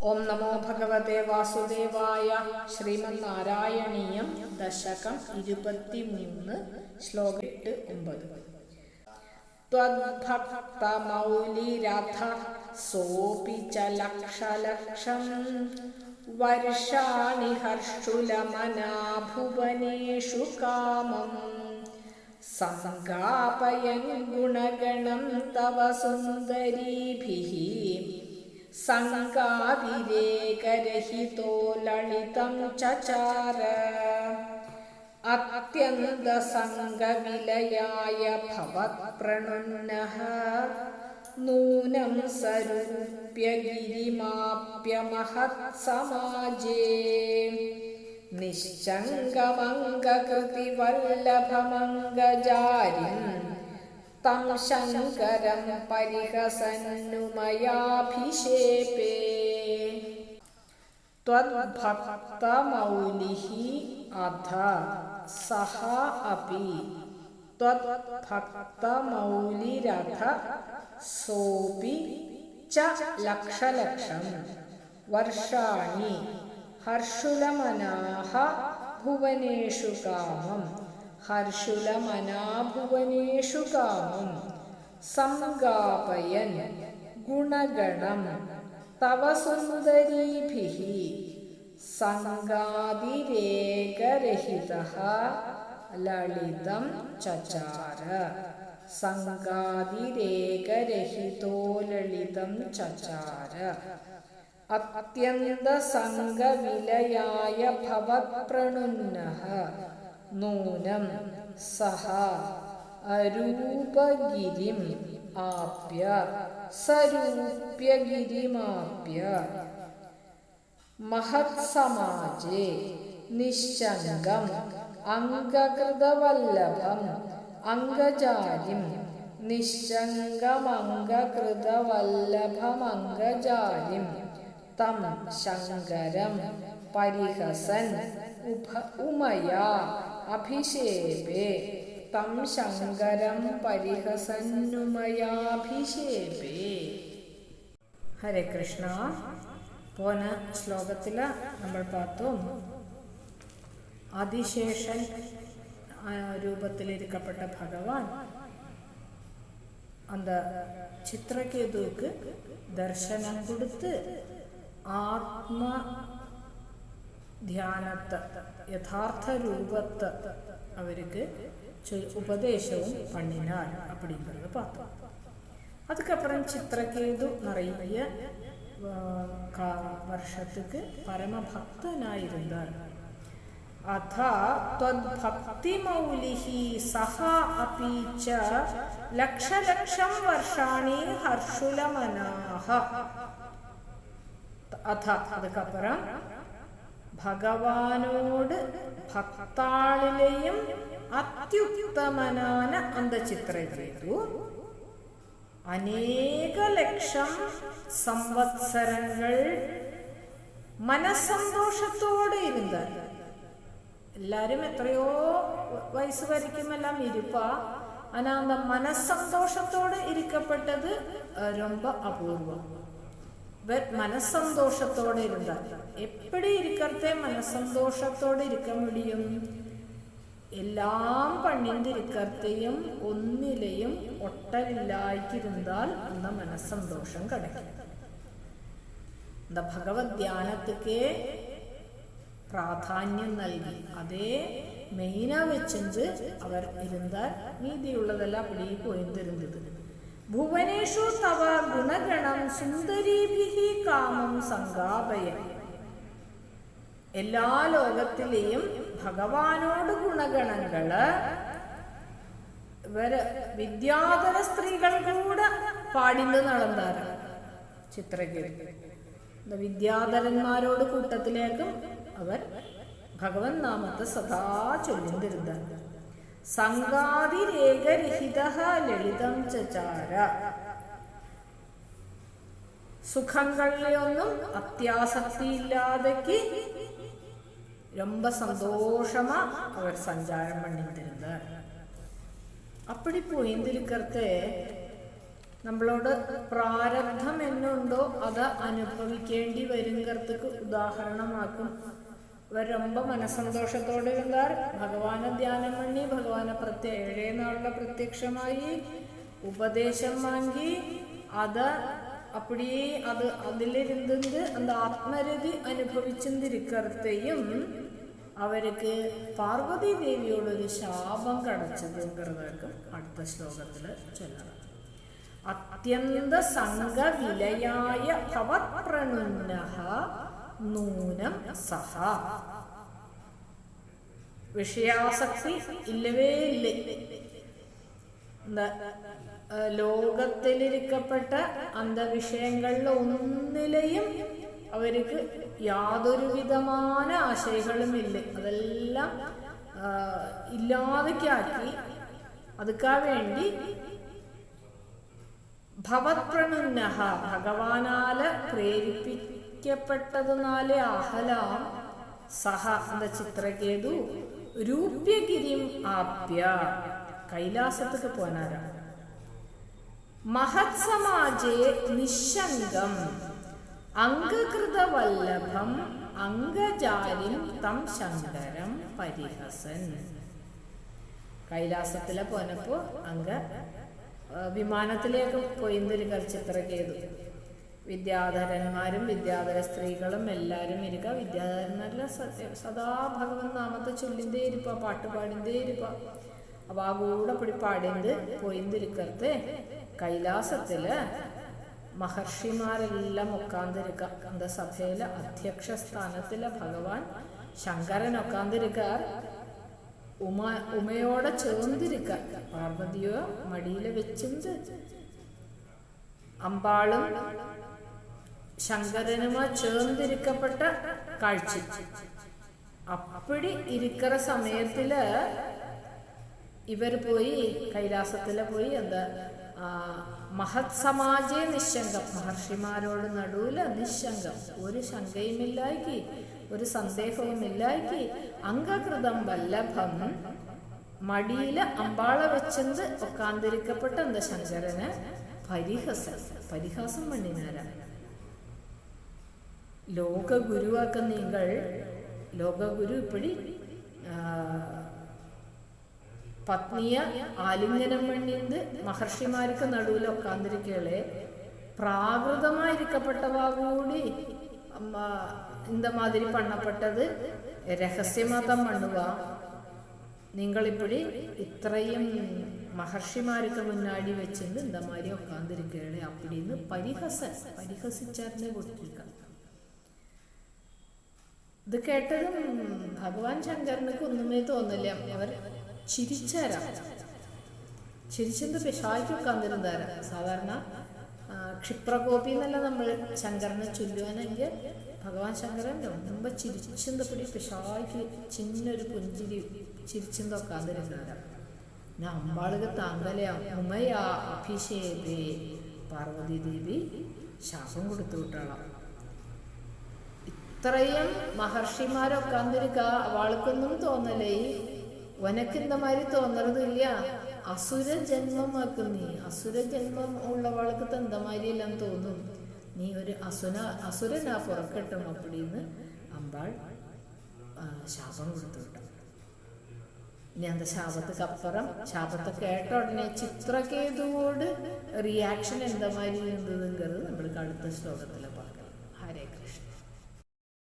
ഓം നമോ ഭഗവതേ വാസുദേവായ. ശ്രീമന്നാരായണീയം ദശകം 23 ശ്ലോകം 8-9. ത്വദ്ഭക്തമൗലിരഥ സോപി ച ലക്ഷലക്ഷം വർഷാണി ഹർഷുലമനാ ഭുവനേഷു കാമം സംഗാപയൻ ഗുണഗണം തവ സുന്ദരീഭിഃ സംഗാതിരേകരഹിതോ ലളിതം ചചാര അത്യന്തസംഗവിലയായ ഭവത്പ്രണുന്നഃ നൂനം സരൂപ്യഗിരിമാപ്യമഹത്സമാജേ നിശ്ചംഗമംഗകൃതിവല്ലഭമംഗജാരിം തം ശങ്കരം പരിഹസന്നുമയാഭിഷേപേ. ത്വദ്ഭക്തമൗലിഃ അഥ സഹ അപി ത്വദ്ഭക്തമൗലിരഥ സോപി ച ലക്ഷലക്ഷം വർഷാണി ഹർഷുലമനാഃ ഭുവനേഷു കാമം ഹർഷുലമനാഭുവനേഷു കാമം സംഗാപയൻ ഗുണഗണം തവ സുന്ദരീഭിഃ സംഗാതിരേകരഹിതഃ ലളിതം ചചാര സംഗാതിരേകരഹിതോ ലളിതം ചചാര അത്യന്തസംഗവിലയായ ഭവത്പ്രണുന്നഃ നൂനം സഹ അരൂപഗിരിം ആപ്യ സരൂപ്യഗിരിമാപ്യ മഹത്സമാജേ നിശ്ചംഗം അംഗകൃതവല്ലഭം അംഗജാരിം നിശ്ചംഗമംഗകൃതവല്ലഭമംഗജാരിം തം ശങ്കരം പരിഹസൻ ഉമയാ അഭിഷേപേ തം ശങ്കരം പരിഹസന്നുമയാഭിഷേപേ. ഹരേ കൃഷ്ണ. പോന ശ്ലോകത്തിൽ നമ്മൾ பார்த்தோம் ആദിശേഷൻ രൂപത്തിലിരിക്കപ്പെട്ട ഭഗവാൻ அந்த சித்திரகேதுவுக்கு தர்சனம் கொடுத்து ആത്മ ധ്യാനത്തെ യഥാർത്ഥ രൂപത്തെ அவருக்கு உபதேசவும் பண்ணினார் அப்படிங்கிறத பார்த்தோம். அதுக்கப்புறம் சித்திரகேது நிறைய வருஷத்துக்கு பரமபக்தனாயிருந்தார். அத்தா த்வத்பக்திமௌலிः சஹ அபி ச லக்ஷலக்ஷம் வருஷாணி ஹர்ஷுலமனாः. அதுக்கப்புறம் ഭഗവാനോട് ഭക്താളിലെയും അത്യുത്തമനാன அந்த ചിത്രകേതു അനേക ലക്ഷം സംവത്സരങ്ങൾ മനസ്സന്തോഷത്തോടെ ഇരുന്നാർ. എല്ലാരും എത്രയോ വയസ്സ് വരയ്ക്കുമെല്ലാം ഇരുപ്പാ. ആനാ அந்த മനസ്സന്തോഷത്തോടെ ഇരിക്കപ്പെട്ടത് ரொம்ப അപൂർവം. മനസ്സന്തോഷത്തോടെ இருந்தார். எப்படி இருக்கிறதே മനസ്സന്തോഷത്തോടെ இருக்க முடியும்? എല്ലാം പണിந்திരിക്കത്തെയും ഒന്നിലെയും ഒട്ടലില്ലായിരിந்தாൽ அந்த മനസ്സന്തോഷം கிடைக்கும். இந்த ഭഗവത് ധ്യാനத்துக்கே പ്രാധാന്യം നൽകി അതേ മെയിനാ വെച്ച് അവർ இருந்தார். மீதியுள்ளதெல்லாம் அப்படியே போயிருந்தது. ഭുവനേഷു തവ ഗുണഗണം സുന്ദരീഭിഃ കാമം സംഗാപയൻ. എല്ലാ ലോകത്തിലെയും ഭഗവാനോട് ഗുണഗണങ്ങള് വിദ്യാധര സ്ത്രീകൾ കൂടെ പാടിണ്ട് നടന്നാറ്. ചിത്രകേതു വിദ്യാധരന്മാരോട് കൂട്ടത്തിലേക്കും അവർ ഭഗവൻ നാമത്തെ സദാ ചൊല്ലിണ്ടിരുന്നാർ. സംഗാതിരേകരഹിതഃ ലളിതം ചചാര. സുഖങ്ങളിലൊന്നും അത്യാസക്തിയില്ലാതെക്ക് ரொம்ப சந்தோஷமா அவர் சஞ்சாரம் பண்ணிட்டு இருந்தார். அப்படி போயிருந்திருக்கிறதே നമ്മളോട് പ്രാരബ്ധം എന്നുണ്ടോ അത് അനുഭവിക്കേണ്ടി വരുங்கிறதுக்கு ഉദാഹരണമാക്കും. ഇവർ ரொம்ப മനസ്സന്തോഷത്തോടെ இருந்தார். ഭഗവാനെ ധ്യാനം பண்ணி ഭഗവാനെ ഏഴേ നാളുള്ള പ്രത്യക്ഷമായി ഉപദേശം വാങ്ങി അത് அப்படியே அதிலிருந்து அந்த ஆத்மரதி അനുഭവിച്ചിരിக்கிறதையும் അവർക്ക് പാർവതി ദേവിയോടൊരു ശാപം കടച്ചതുங்கிறതായിരിക്കും അടുത്ത ശ്ലോകത്തിൽ ചൊല്ലണം. അത്യന്ത സംഘവിലയായ ഭവത്പ്രണുന്നഃ നൂനം സഹ. വിഷയാസക്തി ഇല്ലവേ ഇല്ല. ലോകത്തിലിരിക്കപ്പെട്ട അന്ധവിഷയങ്ങളിൽ ഒന്നിലെയും അവർക്ക് യാതൊരു വിധமான ആശയങ്ങളും ഇല്ല. അതെല്ലാം ഇല്ലാതെയാക്കി അതുക്കാ വേണ്ടി ഭവത്പ്രണുന്നഃ ഭഗവാനാല് പ്രേരിപ്പിക്കപ്പെട്ടതിനാലെ അഹലാം സഹ എന്ന ചിത്രകേതു രൂപ്യഗിരിം ആപ്യ കൈലാസത്തേക്ക് പോനാരാണ്. മഹത് സമാജേ നിശങ്കം അംഗകൃതവല്ലഭം അംഗജാലിം തം ശങ്കരം പരിഹസൻ. കൈലാസത്തിലെ പോനപ്പോ വിമാനത്തിലേക്ക് പോയിരുന്നിരിക്കുക ചിത്രകേതു. വിദ്യാധരന്മാരും വിദ്യാധര സ്ത്രീകളും എല്ലാവരും ഇരിക്കുക. വിദ്യാധരന്മാരെല്ലാം സദാ ഭഗവൻ നാമത്തെ ചൊല്ലിന്തേ ഇരിപ്പ, പാട്ടുപാടിന്തേ ഇരിപ്പ. അപ്പൊ ആ കൂടെ പിടി പാടിന്ത് പോയിരുന്നിരിക്കത്തെ കൈലാസത്തില് മഹർഷിമാരെല്ലാം ഒക്കാന്തിരിക്ക. അന്ത സഭയിലെ അധ്യക്ഷ സ്ഥാനത്തിലെ ഭഗവാൻ ശങ്കരൻ ഒക്കാന്തിരിക്കാർ. ഉമയോടെ ചേർന്നിരിക്ക. പാർവതിയോ മടിയില് വെച്ചിട്ട് അമ്പാളും ശങ്കരനുമാ ചേർന്നിരിക്കപ്പെട്ട കാഴ്ച. അപ്പടി ഇരിക്കുന്ന സമയത്തില് ഇവർ പോയി കൈലാസത്തില് പോയി മഹത് സമാജേ നിശങ്കം മഹർഷിമാരോട് നടുവില് നിശങ്കം ഒരു ശങ്കയുമില്ലാക്കി ഒരു സന്ദേഹവുമില്ലാക്കി അംഗകൃതം വല്ലഭം മടിയില് അമ്പാളെ വെച്ചത് ഒക്കാന്തിരിക്കപ്പെട്ട ശങ്കരന് പരിഹാസം പണിനാരാ. ലോകഗുരുവാക്ക നിങ്ങൾ ലോകഗുരു ഇപ്പടി പത്നിയ ആലിംഗനം പണിന്ത് മഹർഷിമാർക്ക് നടുവിൽ ഒക്കാന്തിരിക്കകളെ പ്രാകൃതമായിരിക്കപ്പെട്ടവാ കൂടി இந்த மாதிரி பண்ணப்பட்டது രഹസ്യമതം பண்ணுவ. നിങ്ങളിപ്പടി ഇത്രയും മഹർഷിമാർക്ക് മുന്നാടി വെച്ചിട്ട് இந்த மாதிரி ഉക്കാന്തിരിക്കകളെ அப்படின்னு പരിഹസിച്ചാറിനെ കൊടുത്തിരിക്ക. ഇത് കേട്ടതും ഭഗവാൻ ശങ്കരനക്ക് ഒന്നുമേ തോന്നില്ല. അവർ ചിരിച്ചാരാ. ചിരിച്ചെന്ത് പിശാച് ഉക്കാന്തിരുന്നാരാ. സാധാരണ ക്ഷിപ്രകോപി എന്നല്ല നമ്മൾ ശങ്കരനെ ചൊല്ലുവാനെങ്കിൽ ഭഗവാൻ ശങ്കരൻ ரொம்ப ചിരിച്ചെന്തപ്പടി പിശായ്ക്ക് ചിന്നൊരു പുഞ്ചിരി ചിരിച്ചെന്തൊക്കാതിരുന്നാരാ. പിന്നെ അമ്പാളുക താങ്കലയാ ഉമയാ അഭിഷേകേ പാർവതി ദേവി ശാപം കൊടുത്തു വിട്ടാളാം. ഇത്രയും മഹർഷിമാരൊക്കാന്തിരിക്ക അവൾക്കൊന്നും തോന്നലേ. ഉനക്ക് இந்த மாதிரி തോന്നറതില്ല. അസുര ജന്മമാക്കും നീ. അസുര ജന്മം ഉള്ളവൾക്ക് തന്തമാരി എല്ലാം തോന്നും. നീ ഒരു അസുരനാ പുറക്കെട്ടും അപ്പടിന്ന് അമ്പാൾ ശാപം കൊടുത്തു വിട്ടു. ഇനി அந்த ശാപத்துக்கு அப்புறம் ശാപത്തെ കേട്ട ഉടനെ ചിത്രകേതുവോട് റിയാക്ഷൻ എന്താ மாதிரி இருந்ததுங்கிறது നമ്മൾക്ക് അടുത്ത ശ്ലോകത്തിൽ